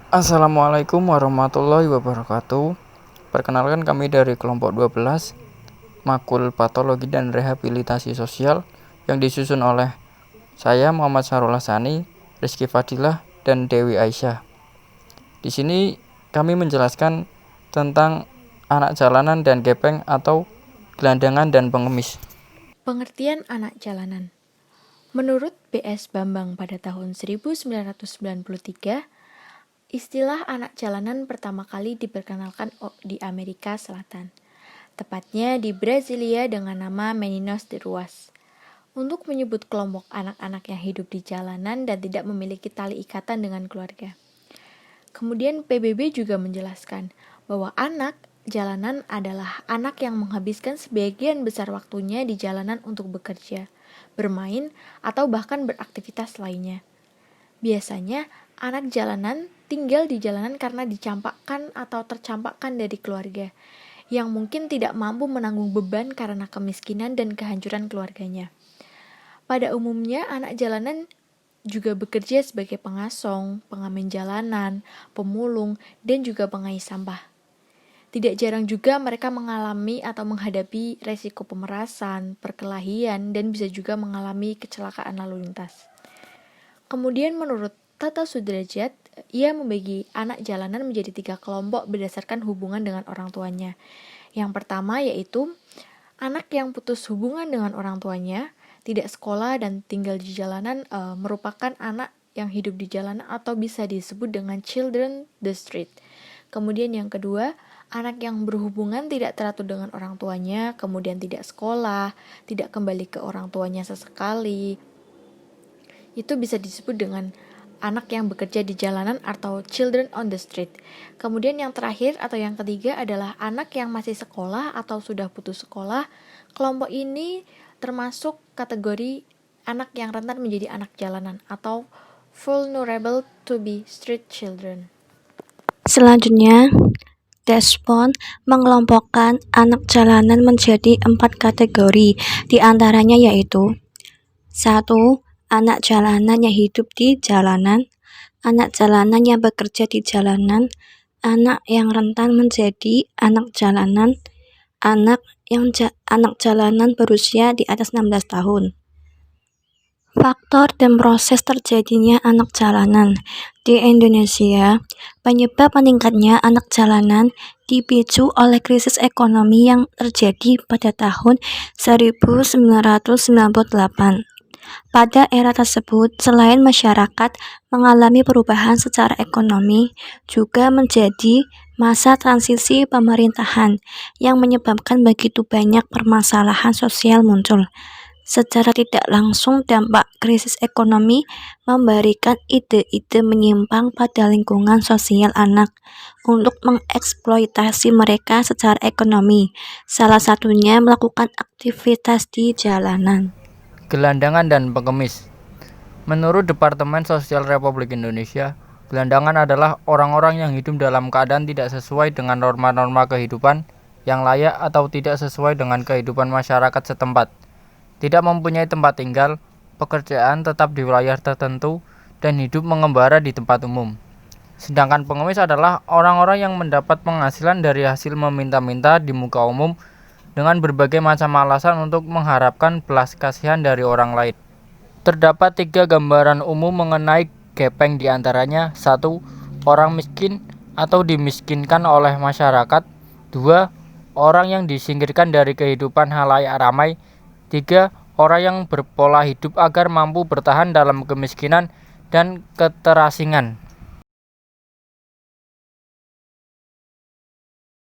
Assalamualaikum warahmatullahi wabarakatuh. Perkenalkan kami dari kelompok 12 Makul Patologi dan Rehabilitasi Sosial yang disusun oleh saya Muhammad Sarul Hassani, Rizky Fadilah, dan Dewi Aisyah. Di sini kami menjelaskan tentang anak jalanan dan gepeng atau gelandangan dan pengemis. Pengertian anak jalanan. Menurut B.S. Bambang pada tahun 1993, istilah anak jalanan pertama kali diperkenalkan di Amerika Selatan, tepatnya di Brasilia dengan nama Meninos de Ruas, untuk menyebut kelompok anak-anak yang hidup di jalanan dan tidak memiliki tali ikatan dengan keluarga. Kemudian PBB juga menjelaskan bahwa anak jalanan adalah anak yang menghabiskan sebagian besar waktunya di jalanan untuk bekerja, bermain, atau bahkan beraktivitas lainnya. Biasanya, anak jalanan tinggal di jalanan karena dicampakkan atau tercampakkan dari keluarga, yang mungkin tidak mampu menanggung beban karena kemiskinan dan kehancuran keluarganya. Pada umumnya, anak jalanan juga bekerja sebagai pengasong, pengamen jalanan, pemulung, dan juga pengais sampah. Tidak jarang juga mereka mengalami atau menghadapi resiko pemerasan, perkelahian, dan bisa juga mengalami kecelakaan lalu lintas. Kemudian menurut Tata Sudrajat, ia membagi anak jalanan menjadi 3 kelompok berdasarkan hubungan dengan orang tuanya. Yang pertama yaitu anak yang putus hubungan dengan orang tuanya, tidak sekolah dan tinggal di jalanan merupakan anak yang hidup di jalanan atau bisa disebut dengan children the street. Kemudian yang kedua, anak yang berhubungan tidak teratur dengan orang tuanya, kemudian tidak sekolah, tidak kembali ke orang tuanya sesekali. Itu bisa disebut dengan anak yang bekerja di jalanan atau children on the street. Kemudian yang terakhir atau yang ketiga adalah anak yang masih sekolah atau sudah putus sekolah. Kelompok ini termasuk kategori anak yang rentan menjadi anak jalanan atau vulnerable to be street children. Selanjutnya, Despon mengelompokkan anak jalanan menjadi 4 kategori, di antaranya yaitu 1. Anak jalanan yang hidup di jalanan, anak jalanan yang bekerja di jalanan, anak yang rentan menjadi anak jalanan, anak jalanan berusia di atas 16 tahun. Faktor dan proses terjadinya anak jalanan di Indonesia. Penyebab meningkatnya anak jalanan dipicu oleh krisis ekonomi yang terjadi pada tahun 1998. Pada era tersebut, selain masyarakat mengalami perubahan secara ekonomi, juga menjadi masa transisi pemerintahan yang menyebabkan begitu banyak permasalahan sosial muncul. Secara tidak langsung, dampak krisis ekonomi memberikan ide-ide menyimpang pada lingkungan sosial anak untuk mengeksploitasi mereka secara ekonomi, salah satunya melakukan aktivitas di jalanan. Gelandangan dan pengemis. Menurut Departemen Sosial Republik Indonesia, gelandangan adalah orang-orang yang hidup dalam keadaan tidak sesuai dengan norma-norma kehidupan yang layak atau tidak sesuai dengan kehidupan masyarakat setempat. Tidak mempunyai tempat tinggal, pekerjaan tetap di wilayah tertentu, dan hidup mengembara di tempat umum. Sedangkan pengemis adalah orang-orang yang mendapat penghasilan dari hasil meminta-minta di muka umum dengan berbagai macam alasan untuk mengharapkan belas kasihan dari orang lain. Terdapat 3 gambaran umum mengenai gepeng, diantaranya 1. Orang miskin atau dimiskinkan oleh masyarakat. 2. Orang yang disingkirkan dari kehidupan halayak ramai. 3. Orang yang berpola hidup agar mampu bertahan dalam kemiskinan dan keterasingan.